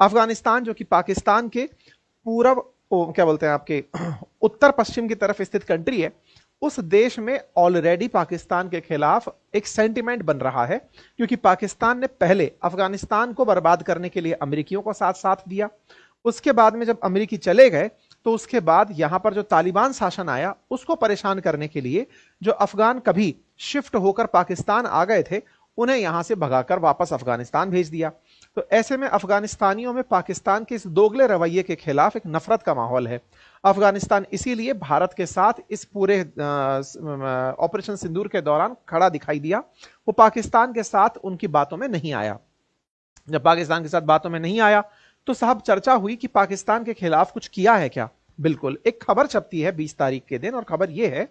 अफगानिस्तान जो कि पाकिस्तान के पूरब क्या बोलते हैं आपके उत्तर पश्चिम की तरफ स्थित कंट्री है, उस देश में ऑलरेडी पाकिस्तान के खिलाफ एक सेंटिमेंट बन रहा है, क्योंकि पाकिस्तान ने पहले अफगानिस्तान को बर्बाद करने के लिए अमेरिकियों को साथ साथ दिया। उसके बाद में जब अमेरिकी चले गए तो उसके बाद यहां पर जो तालिबान शासन आया उसको परेशान करने के लिए जो अफगान कभी शिफ्ट होकर पाकिस्तान आ गए थे उन्हें यहां से भगाकर वापस अफगानिस्तान भेज दिया। तो ऐसे में अफगानिस्तानियों में पाकिस्तान के इस दोगले रवैये के खिलाफ एक नफरत का माहौल है। अफगानिस्तान इसीलिए भारत के साथ इस पूरे ऑपरेशन सिंदूर के दौरान खड़ा दिखाई दिया। वो पाकिस्तान के साथ उनकी बातों में नहीं आया। जब पाकिस्तान के साथ बातों में नहीं आया तो साहब चर्चा हुई कि पाकिस्तान के खिलाफ कुछ किया है क्या। बिल्कुल, एक खबर छपती है 20 तारीख के दिन, और खबर यह है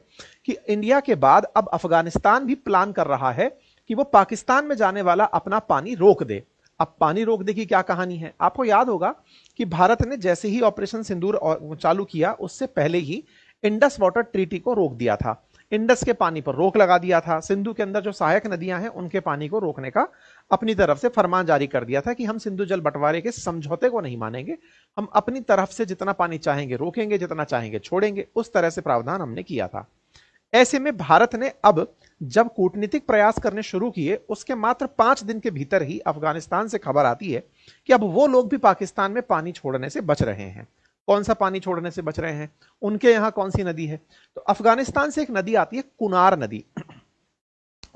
कि इंडिया के बाद अब अफगानिस्तान भी प्लान कर रहा है कि वो पाकिस्तान में जाने वाला अपना पानी रोक दे। अब पानी रोक दे की क्या कहानी है? आपको याद होगा कि भारत ने जैसे ही ऑपरेशन सिंदूर चालू किया उससे पहले ही इंडस वाटर ट्रीटी को रोक दिया था। इंडस के पानी पर रोक लगा दिया था। सिंधु के अंदर जो सहायक नदियां हैं उनके पानी को रोकने का अपनी तरफ से फरमान जारी कर दिया था कि हम सिंधु जल बंटवारे के समझौते को नहीं मानेंगे, हम अपनी तरफ से जितना पानी चाहेंगे रोकेंगे, जितना चाहेंगे छोड़ेंगे। उस तरह से प्रावधान हमने किया था। ऐसे में भारत ने अब जब कूटनीतिक प्रयास करने शुरू किए उसके मात्र 5 दिन के भीतर ही अफगानिस्तान से खबर आती है कि अब वो लोग भी पाकिस्तान में पानी छोड़ने से बच रहे हैं। कौन सा पानी छोड़ने से बच रहे हैं? उनके यहां कौन सी नदी है? तो अफगानिस्तान से एक नदी आती है, कुनार नदी।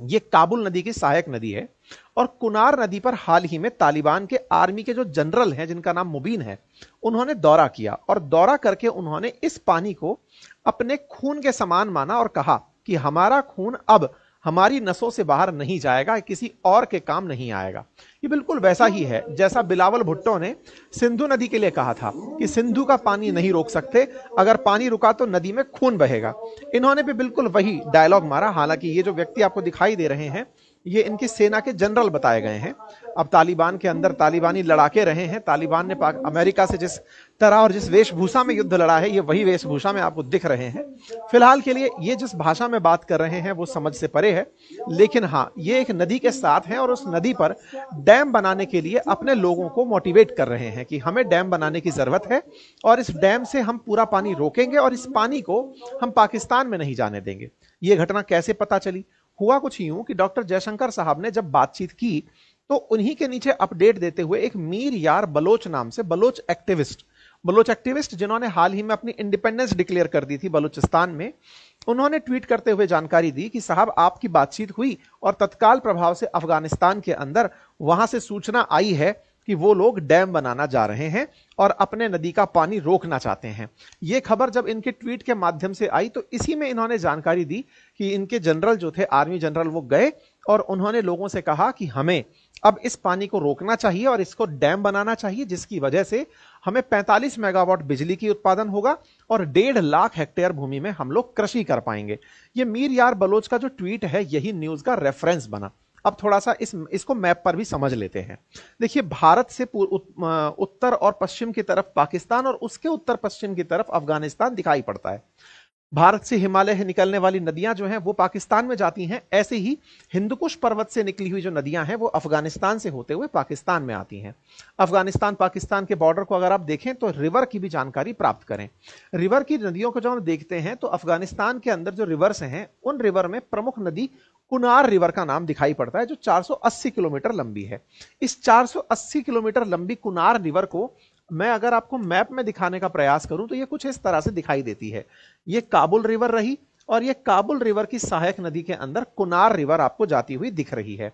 ये काबुल नदी की सहायक नदी है, और कुनार नदी पर हाल ही में तालिबान के आर्मी के जो जनरल हैं जिनका नाम मुबीन है, उन्होंने दौरा किया, और दौरा करके उन्होंने इस पानी को अपने खून के समान माना और कहा कि हमारा खून अब हमारी नसों से बाहर नहीं जाएगा, किसी और के काम नहीं आएगा। ये बिल्कुल वैसा ही है जैसा बिलावल भुट्टो ने सिंधु नदी के लिए कहा था कि सिंधु का पानी नहीं रोक सकते, अगर पानी रुका तो नदी में खून बहेगा। इन्होंने भी बिल्कुल वही डायलॉग मारा। हालांकि ये जो व्यक्ति आपको दिखाई दे रहे हैं ये इनकी सेना के जनरल बताए गए हैं। अब तालिबान के अंदर तालिबानी लड़ाके रहे हैं। तालिबान ने अमेरिका से जिस तरह और जिस वेशभूषा में युद्ध लड़ा है ये वही वेशभूषा में आपको दिख रहे हैं। फिलहाल के लिए ये जिस भाषा में बात कर रहे हैं वो समझ से परे है, लेकिन हाँ ये एक नदी के साथ है और उस नदी पर डैम बनाने के लिए अपने लोगों को मोटिवेट कर रहे हैं कि हमें डैम बनाने की जरूरत है और इस डैम से हम पूरा पानी रोकेंगे और इस पानी को हम पाकिस्तान में नहीं जाने देंगे। ये घटना कैसे पता चली? हुआ कुछ यूं कि डॉक्टर जयशंकर साहब ने जब बातचीत की तो उन्हीं के नीचे अपडेट देते हुए एक मीर यार बलोच नाम से बलोच एक्टिविस्ट जिन्होंने हाल ही में अपनी इंडिपेंडेंस डिक्लेयर कर दी थी बलूचिस्तान में, उन्होंने ट्वीट करते हुए जानकारी दी कि साहब आपकी बातचीत हुई और तत्काल प्रभाव से अफगानिस्तान के अंदर वहां से सूचना आई है कि वो लोग डैम बनाना जा रहे हैं और अपने नदी का पानी रोकना चाहते हैं। ये खबर जब इनके ट्वीट के माध्यम से आई तो इसी में इन्होंने जानकारी दी कि इनके जनरल जो थे आर्मी जनरल वो गए और उन्होंने लोगों से कहा कि हमें अब इस पानी को रोकना चाहिए और इसको डैम बनाना चाहिए, जिसकी वजह से हमें 45 मेगावाट बिजली की उत्पादन होगा और 1.5 लाख हेक्टेयर भूमि में हम लोग कृषि कर पाएंगे। ये मीर यार बलोच का जो ट्वीट है यही न्यूज का रेफरेंस बना। अब थोड़ा सा इसको मैप पर भी समझ लेते हैं। देखिए भारत से उत्तर और पश्चिम की तरफ पाकिस्तान और उसके उत्तर पश्चिम की तरफ अफगानिस्तान दिखाई पड़ता है। भारत से हिमालय निकलने वाली नदियां जो हैं वो पाकिस्तान में जाती हैं। ऐसे ही हिंदुकुश पर्वत से निकली हुई जो नदियां हैं वो अफगानिस्तान से होते हुए पाकिस्तान में आती हैं। अफगानिस्तान पाकिस्तान के बॉर्डर को अगर आप देखें तो रिवर की भी जानकारी प्राप्त करें। रिवर की नदियों को जब हम देखते हैं तो अफगानिस्तान के अंदर जो रिवर्स हैं उन रिवर में प्रमुख नदी कुनार रिवर का नाम दिखाई पड़ता है जो 480 किलोमीटर लंबी है। इस 480 किलोमीटर लंबी कुनार रिवर को मैं अगर आपको मैप में दिखाने का प्रयास करूं तो ये कुछ इस तरह से दिखाई देती है। ये काबुल रिवर रही और ये काबुल रिवर की सहायक नदी के अंदर कुनार रिवर आपको जाती हुई दिख रही है।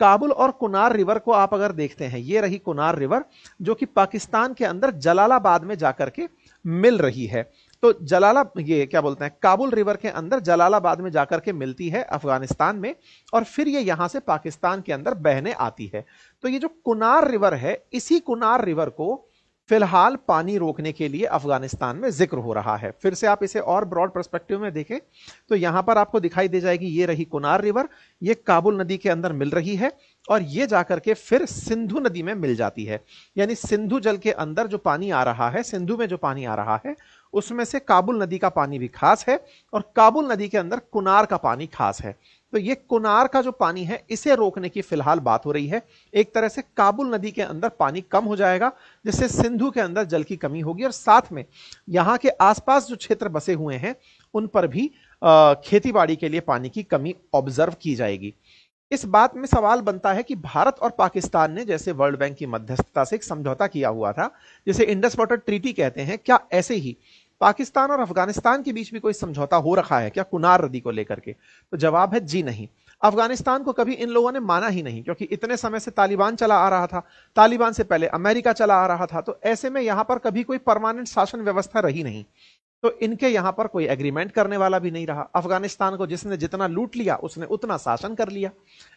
काबुल और कुनार रिवर को आप अगर देखते हैं, ये रही कुनार रिवर जो कि पाकिस्तान के अंदर जलालाबाद में जाकर के मिल रही है। तो ये क्या बोलते हैं, काबुल रिवर के अंदर जलालाबाद में जाकर के मिलती है अफगानिस्तान में और फिर ये यहां से पाकिस्तान के अंदर बहने आती है। तो ये जो कुनार रिवर है इसी कुनार रिवर को फिलहाल पानी रोकने के लिए अफगानिस्तान में जिक्र हो रहा है। फिर से आप इसे और ब्रॉड पर्सपेक्टिव में देखें तो यहां पर आपको दिखाई दे जाएगी ये रही कुनार रिवर, ये काबुल नदी के अंदर मिल रही है और ये जाकर के फिर सिंधु नदी में मिल जाती है। यानी सिंधु जल के अंदर जो पानी आ रहा है, सिंधु में जो पानी आ रहा है उसमें से काबुल नदी का पानी भी खास है और काबुल नदी के अंदर कुनार का पानी खास है। तो ये कुनार का जो पानी है इसे रोकने की फिलहाल बात हो रही है। एक तरह से काबुल नदी के अंदर पानी कम हो जाएगा, जिससे सिंधु के अंदर जल की कमी होगी और साथ में यहां के आसपास जो क्षेत्र बसे हुए हैं उन पर भी खेतीबाड़ी के लिए पानी की कमी ऑब्जर्व की जाएगी। इस बात में सवाल बनता है कि भारत और पाकिस्तान ने जैसे वर्ल्ड बैंक की मध्यस्थता से एक समझौता किया हुआ था, जिसे इंडस वाटर ट्रीटी कहते हैं, क्या ऐसे ही पाकिस्तान और अफगानिस्तान के बीच भी कोई समझौता हो रखा है क्या कुनार नदी को लेकर के? तो जवाब है जी नहीं। अफगानिस्तान को कभी इन लोगों ने माना ही नहीं, क्योंकि इतने समय से तालिबान चला आ रहा था, तालिबान से पहले अमेरिका चला आ रहा था, तो ऐसे में यहां पर कभी कोई परमानेंट शासन व्यवस्था रही नहीं, तो इनके यहां पर कोई एग्रीमेंट करने वाला भी नहीं रहा। अफगानिस्तान को जिसने जितना लूट लिया उसने उतना शासन कर लिया।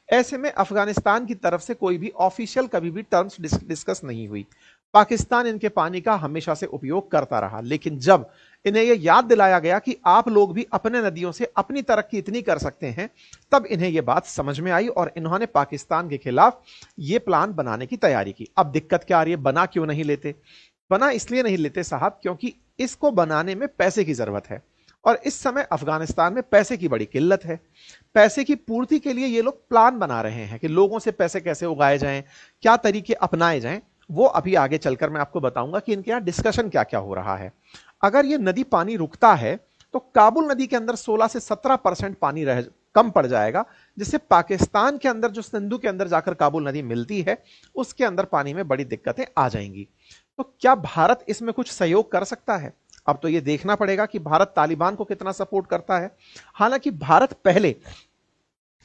ऐसे में अफगानिस्तान की तरफ से कोई भी ऑफिशियल कभी भी टर्म्स डिस्कस नहीं हुई। पाकिस्तान इनके पानी का हमेशा से उपयोग करता रहा, लेकिन जब इन्हें यह याद दिलाया गया कि आप लोग भी अपने नदियों से अपनी तरक्की इतनी कर सकते हैं, तब इन्हें यह बात समझ में आई और इन्होंने पाकिस्तान के खिलाफ यह प्लान बनाने की तैयारी की। अब दिक्कत क्या आ रही है, बना क्यों नहीं लेते? बना इसलिए नहीं लेते साहब क्योंकि इसको बनाने में पैसे की जरूरत है और इस समय अफगानिस्तान में पैसे की बड़ी किल्लत है। पैसे की पूर्ति के लिए ये लोग प्लान बना रहे हैं कि लोगों से पैसे कैसे उगाए जाएं, क्या तरीके अपनाए जाएं। वो अभी आगे चलकर मैं आपको बताऊंगा कि इनके यहां डिस्कशन क्या क्या हो रहा है। अगर ये नदी पानी रुकता है तो काबुल नदी के अंदर 16 से 17% पानी रह कम पड़ जाएगा, जिससे पाकिस्तान के अंदर जो सिंधु के अंदर जाकर काबुल नदी मिलती है उसके अंदर पानी में बड़ी दिक्कतें आ जाएंगी। तो क्या भारत इसमें कुछ सहयोग कर सकता है? अब तो यह देखना पड़ेगा कि भारत तालिबान को कितना सपोर्ट करता है। हालांकि भारत पहले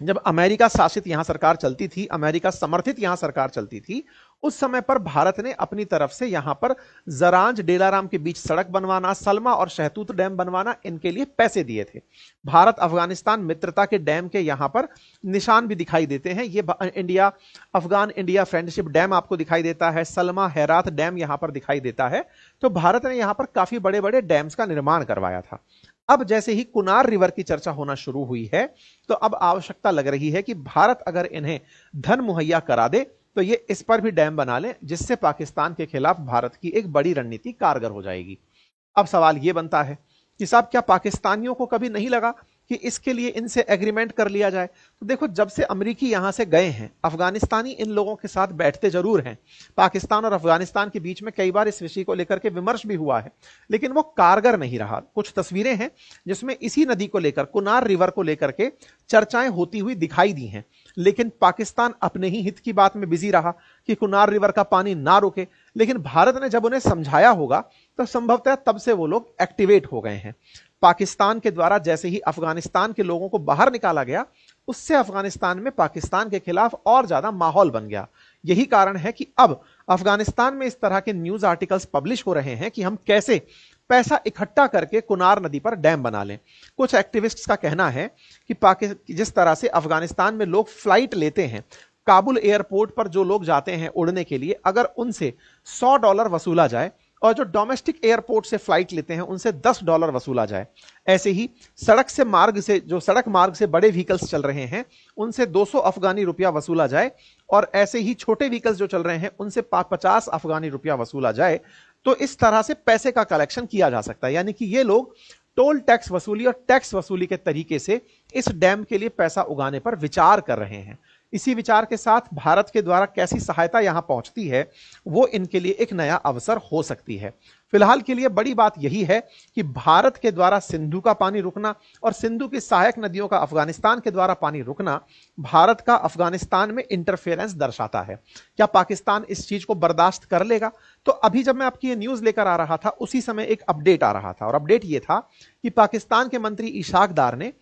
जब अमेरिका शासित यहां सरकार चलती थी, अमेरिका समर्थित यहां सरकार चलती थी, उस समय पर भारत ने अपनी तरफ से यहां पर जरांज डेलाराम के बीच सड़क बनवाना, सलमा और शहतूत डैम बनवाना, इनके लिए पैसे दिए थे। भारत अफगानिस्तान मित्रता के डैम के यहां पर निशान भी दिखाई देते हैं। ये India Afghan India friendship dam आपको दिखाई देता है, सलमा हैरात डैम यहां पर दिखाई देता है। तो भारत ने यहां पर काफी बड़े बड़े डैम्स का निर्माण करवाया था। अब जैसे ही कुनार रिवर की चर्चा होना शुरू हुई है, तो अब आवश्यकता लग रही है कि भारत अगर इन्हें धन मुहैया करा दे तो ये इस पर भी डैम बना लें, जिससे पाकिस्तान के खिलाफ भारत की एक बड़ी रणनीति कारगर हो जाएगी। अब सवाल यह बनता है कि साहब क्या पाकिस्तानियों को कभी नहीं लगा कि इसके लिए इनसे एग्रीमेंट कर लिया जाए? तो देखो, जब से अमेरिकी यहां से गए हैं, अफगानिस्तानी इन लोगों के साथ बैठते जरूर हैं। पाकिस्तान और अफगानिस्तान के बीच में कई बार इस विषय को लेकर के विमर्श भी हुआ है, लेकिन वो कारगर नहीं रहा। कुछ तस्वीरें हैं जिसमें इसी नदी को लेकर, कुनार रिवर को लेकर के चर्चाएं होती हुई दिखाई दी हैं, लेकिन पाकिस्तान अपने ही हित की बात में बिजी रहा कि कुनार रिवर का पानी ना रुके। लेकिन भारत ने जब उन्हें समझाया होगा तो संभवतः तब से वो लोग एक्टिवेट हो गए हैं। पाकिस्तान के द्वारा जैसे ही अफगानिस्तान के लोगों को बाहर निकाला गया, उससे अफगानिस्तान में पाकिस्तान के खिलाफ और ज्यादा माहौल बन गया। यही कारण है कि अब अफगानिस्तान में इस तरह के न्यूज आर्टिकल्स पब्लिश हो रहे हैं कि हम कैसे पैसा इकट्ठा करके कुनार नदी पर डैम बना लें। कुछ एक्टिविस्ट्स का कहना है कि जिस तरह से अफगानिस्तान में लोग फ्लाइट लेते हैं, काबुल एयरपोर्ट पर जो लोग जाते हैं उड़ने के लिए, अगर उनसे $100 वसूला जाए और जो डोमेस्टिक एयरपोर्ट से फ्लाइट लेते हैं उनसे $10 वसूला जाए, ऐसे ही जो सड़क मार्ग से बड़े व्हीकल्स चल रहे हैं उनसे 200 अफगानी रुपया वसूला जाए, और ऐसे ही छोटे व्हीकल्स जो चल रहे हैं उनसे 50 अफगानी रुपया वसूला जाए, तो इस तरह से पैसे का कलेक्शन किया जा सकता है। यानी कि ये लोग टोल टैक्स वसूली और टैक्स वसूली के तरीके से इस डैम के लिए पैसा उगाने पर विचार कर रहे हैं। इसी विचार के साथ भारत के द्वारा कैसी सहायता यहां पहुंचती है, वो इनके लिए एक नया अवसर हो सकती है। फिलहाल के लिए बड़ी बात यही है कि भारत के द्वारा सिंधु का पानी रुकना और सिंधु की सहायक नदियों का अफगानिस्तान के द्वारा पानी रुकना भारत का अफगानिस्तान में इंटरफेरेंस दर्शाता है। क्या पाकिस्तान इस चीज को बर्दाश्त कर लेगा? तो अभी जब मैं आपकी ये न्यूज लेकर आ रहा था, उसी समय एक अपडेट आ रहा था, और अपडेट ये था कि पाकिस्तान के मंत्री इशाक डार ने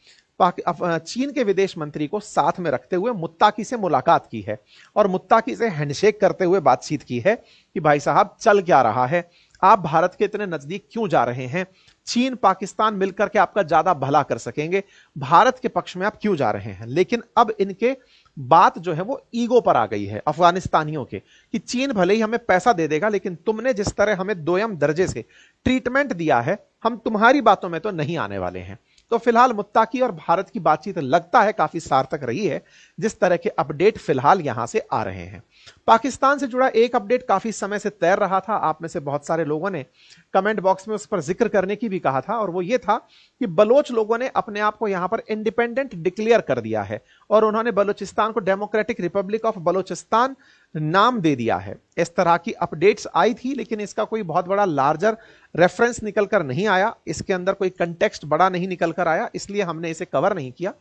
चीन के विदेश मंत्री को साथ में रखते हुए मुत्ताकी से मुलाकात की है और मुत्ताकी से हैंडशेक करते हुए बातचीत की है कि भाई साहब चल क्या रहा है, आप भारत के इतने नजदीक क्यों जा रहे हैं, चीन पाकिस्तान मिलकर के आपका ज्यादा भला कर सकेंगे, भारत के पक्ष में आप क्यों जा रहे हैं। लेकिन अब इनके बात जो है वो ईगो पर आ गई है अफगानिस्तानियों के, कि चीन भले ही हमें पैसा दे देगा, लेकिन तुमने जिस तरह हमें दोयम दर्जे से ट्रीटमेंट दिया है, हम तुम्हारी बातों में तो नहीं आने वाले हैं। तो फिलहाल मुत्ताकी और भारत की बातचीत लगता है काफी सार्थक रही है, जिस तरह के अपडेट फिलहाल यहां से आ रहे हैं। पाकिस्तान से जुड़ा एक अपडेट काफी समय से तैर रहा था, आप में से बहुत सारे लोगों ने कमेंट बॉक्स में उस पर जिक्र करने की भी कहा था, और वो ये था कि बलोच लोगों ने अपने आप को यहां पर इंडिपेंडेंट डिक्लेयर कर दिया है और उन्होंने बलूचिस्तान को डेमोक्रेटिक रिपब्लिक ऑफ बलूचिस्तान नाम दे दिया है। इस तरह की अपडेट्स आई थी, लेकिन इसका कोई बहुत बड़ा लार्जर रेफरेंस निकल कर नहीं आया, इसके अंदर कोई कंटेक्स्ट बड़ा नहीं निकल कर आया, इसलिए हमने इसे कवर नहीं किया।